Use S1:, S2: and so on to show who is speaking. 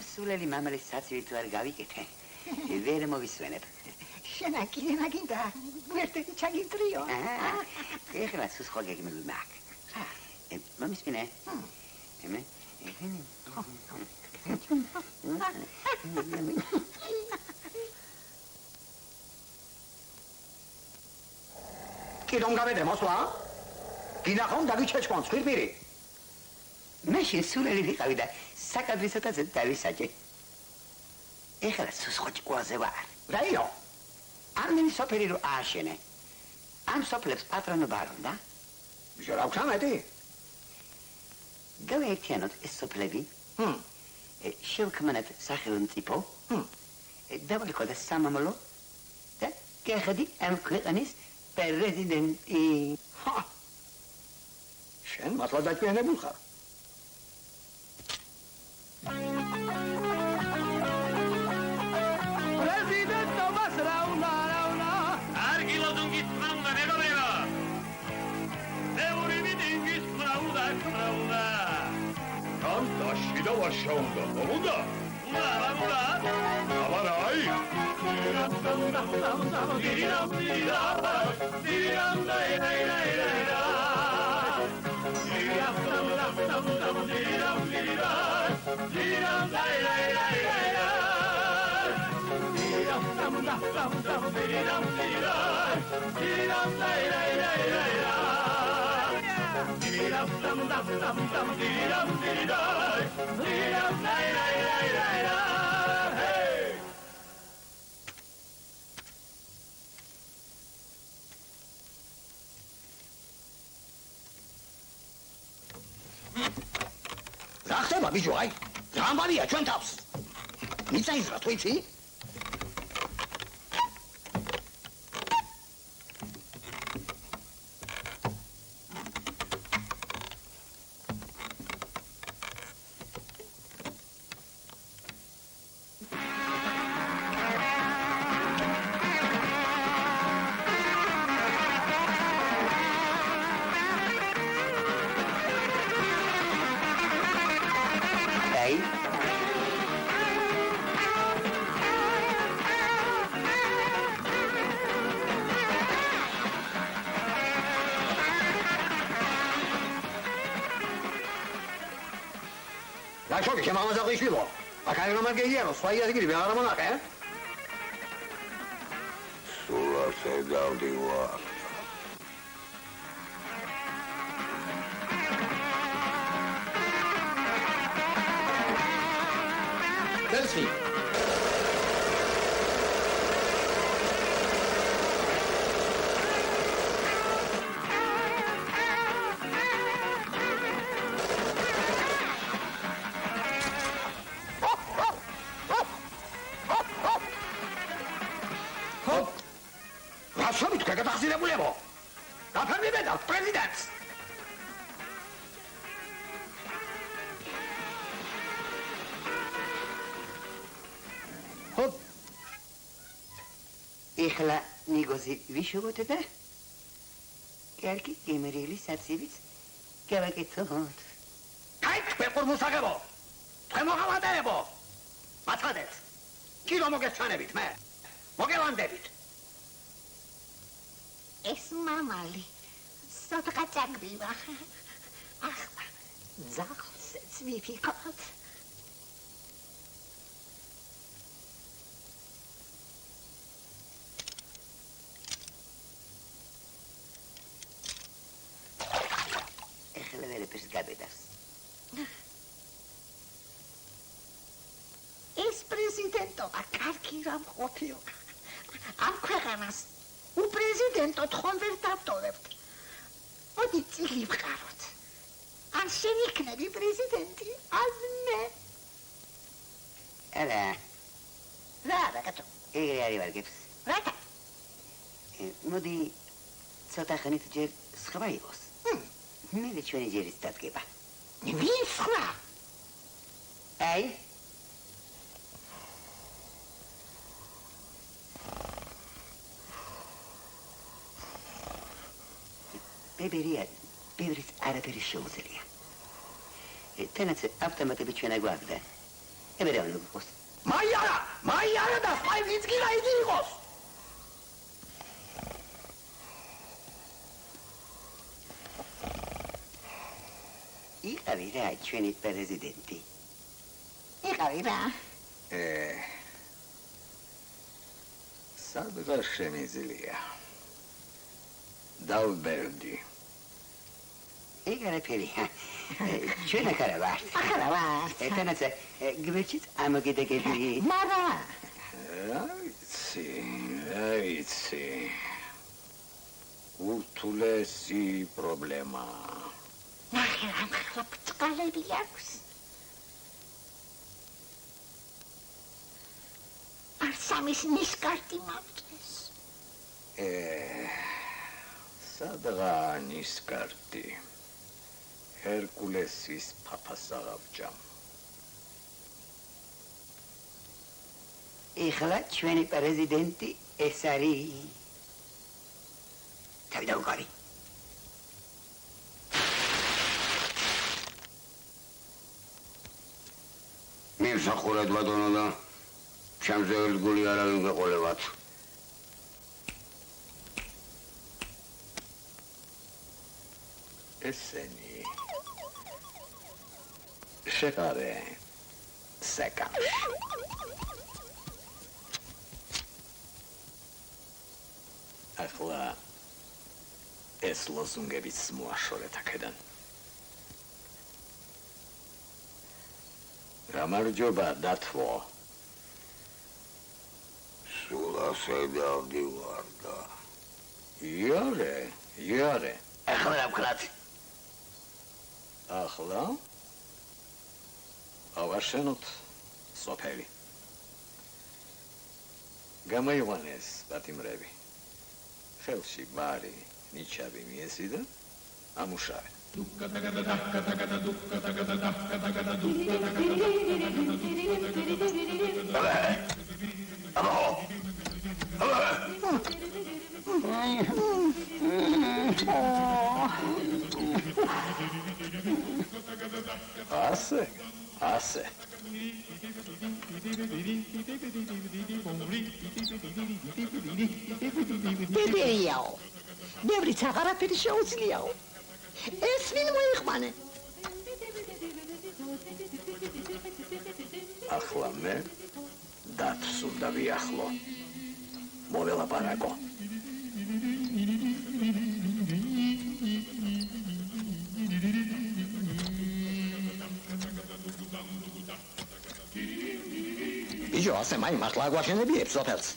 S1: სულელი მამალის საცივი თუ არ გავიკეთე, ვერ მოვისვენებ.
S2: შენა კიდე მაგინდა, გვერდები ჩაგიტრიო.
S1: ეხლა სულ სხვა გეგმები მაქვს. მომისმინე? ემე?
S3: კი რომ გავედე მოსვლა? გინახავ დაგიჩეჩქონ სვირპირი.
S1: მაშინ სულელი ვიყავი და საკადრისათაც დავისაჭე. ეხლა სულ სხვა ჭკუაზე ვარ.
S3: რაიო?
S1: არ მინი სოფელი რო ააშენე. ამ სოფლებს პატრონობა არ უნდა?
S3: ვიშო რა ვქამეთი?
S1: გავეერთიანოთ ეს სოფლები. შევქმნათ სახელმწიფო. დავალიყო და სამამულო და გეხედი ამ ქვეყნის პრეზიდენტი.
S3: შენ მართლა დაჭიანებულ ხარ?
S4: პრეზიდენტობას რა უნდა? კარგი ლოზუნგის თქმა უნდა, მეგობრებო. მეორე მიტინგის თქმა უნდა.
S5: ამ დაშიდა ვაშა უნდა, მომუნდა?
S4: უნდა.
S5: აბარაი.
S3: რა ხდება ბიჭო, აი? რა ამბავია ჩვენ თავს? მიწაიზრა თუ იცი? Račovi, će mama završilo. A kaj nam je jelo, svoji jezgri, vela nam onaka, eh?
S5: Sula se davdiva.
S3: Delsi. Račovi, kaj ga tahzirebulevo? Gafar mi bedal, prezident!
S1: ეხლა ნიგოზი ვიშოვოთ და კარგი გემრიელი საცივიც გავაკეთოთ.
S3: Kaj, თქვენ მოსაგებო? თქვენ მოღალატებო? მაცადეთ. კი რომ მოგეჩვენებით მე? მოგევანდებით.
S2: ეს მამალი სოთკა წაგვივა. ახლა ძაღლსეც ვიფიქროთ.
S1: ეხლა ვერაფერს გაბედავს.
S2: ეს პრეზიდენტობა კარგი რამ ყოფილა. ამ ქვეყანას უპრეზიდენტოდ ხომ ვერ დავტოვებთ. მოდი წილი ვყაროთ. ან შენ იქნები პრეზიდენტი, ან მე.
S1: არა,
S2: რა რაკეთო?
S1: ეგრე არ ივარგებს.
S2: რატო?
S1: მოდი ცოტა ხნით ჯერ სხვა იყოს. მე და ჩვენი ჯერის დადგება.
S2: ვინ სხვა?
S1: აი ბებერია, ბევრიც არაფერი შეუძლია. თანაც ავტომატები ჩვენ აგვაქვს და ებერა ნუგოს.
S3: მაიარა და სპაი ვინც კი რაიდი იყოს.
S1: იყავი რა ჩვენი პრეზიდენტი.
S2: იყავი რა.
S3: სადღა შემიძლია. დავბერდი.
S1: ეგარაფერია. ჩვენ ახლა ვართ.
S2: ახლა ვართ.
S1: ეთანაც გვერდშიც ამოგიდაგები.
S2: მარა.
S3: აიცი. ურთულესი პრობლემა.
S2: ნახე ამ ხლა ბწყალები აქვს. არსამის ნისკარტი მოვჭეს.
S3: სადღა ნისკარტი. ჰერკულესის ფაფას აღავჭამ.
S1: ეხლა ჩვენი პრეზიდენტი ეს არის. თავიდან უკარი.
S5: მივსახურეთ ბატონო და შემძეველი გული არავინ გეყოლებათ.
S3: ესენი შეკარე საკამში. ახლა ეს ლოზუნგებიც მოაშორეთ აქედან. გამარჯობა დათვო.
S5: სულ ასე დავდივარ და
S3: იარე.
S1: ახლა რა ვქნათ?
S3: ახლა ავაშენოთ სოფელი. გამოიყვანეს პატიმრები. ხელში ბარი, ნიჩაბი მიესი და ამუშავე. ასე.
S2: ბებერიაო. ბევრიც აღარაფერი შეუძლიაო. ეს ვინ მოიყვანე?
S3: ახლა მე დათვს უნდა ვიახლო. მოველაპარაკო. ბიჭო, ასე მაინც მართლა აგვაშენებიებს სოფელს.